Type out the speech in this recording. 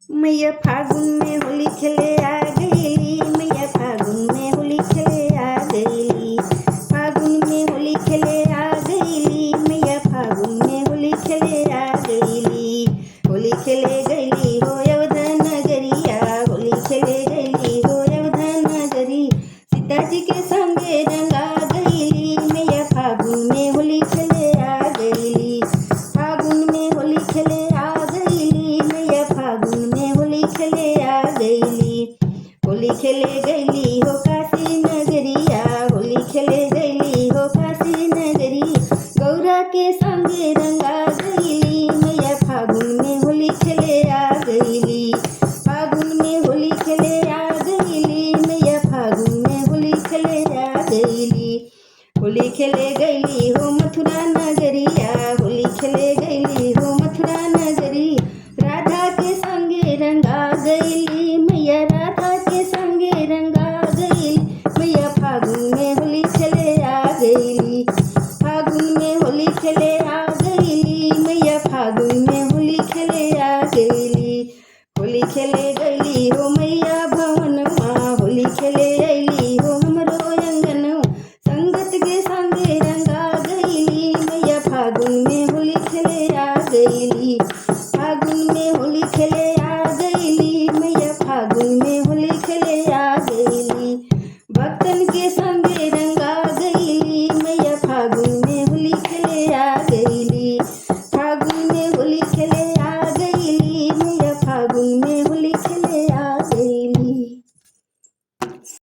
मैया फागुन में होली खेले आ गईली, मैया फागुन में होली खेले आ गईली। फागुन में होली खेले आ गईली, मैया फागुन में होली खेले आ गईली। होली खेले गईली हो अवधा नगरिया, होली खेले गईली हो अवधा नगरी। सीताजी के संगे रंगा गईली, मैया फागुन में होली खेले आ गईली। फागुन में होली खेले आ गईली, मैया फागुन में होली खेले आ गईली। होली खेले गईली हो काशी नगरिया, होली खेले गईली हो काशी नगरी। गौरा के संगे रंगा गईली, मैया फागुन में होली खेले आ गईली। फागुन में होली खेले आ गईली, मैया फागुन में होली खेले आ गईली। होली खेले गईली हो मथुरा नगरिया, होली खेले गईली हो मथुरा नगरी। राधा के संगे रंगा गईली, मैया राधा के संगे रंगा गईली। मैया फागुन में होली खेले आ गईली। फागुन में होली खेले आ गईली, मैया फागुन में होली खेले आ गईली। होली खेले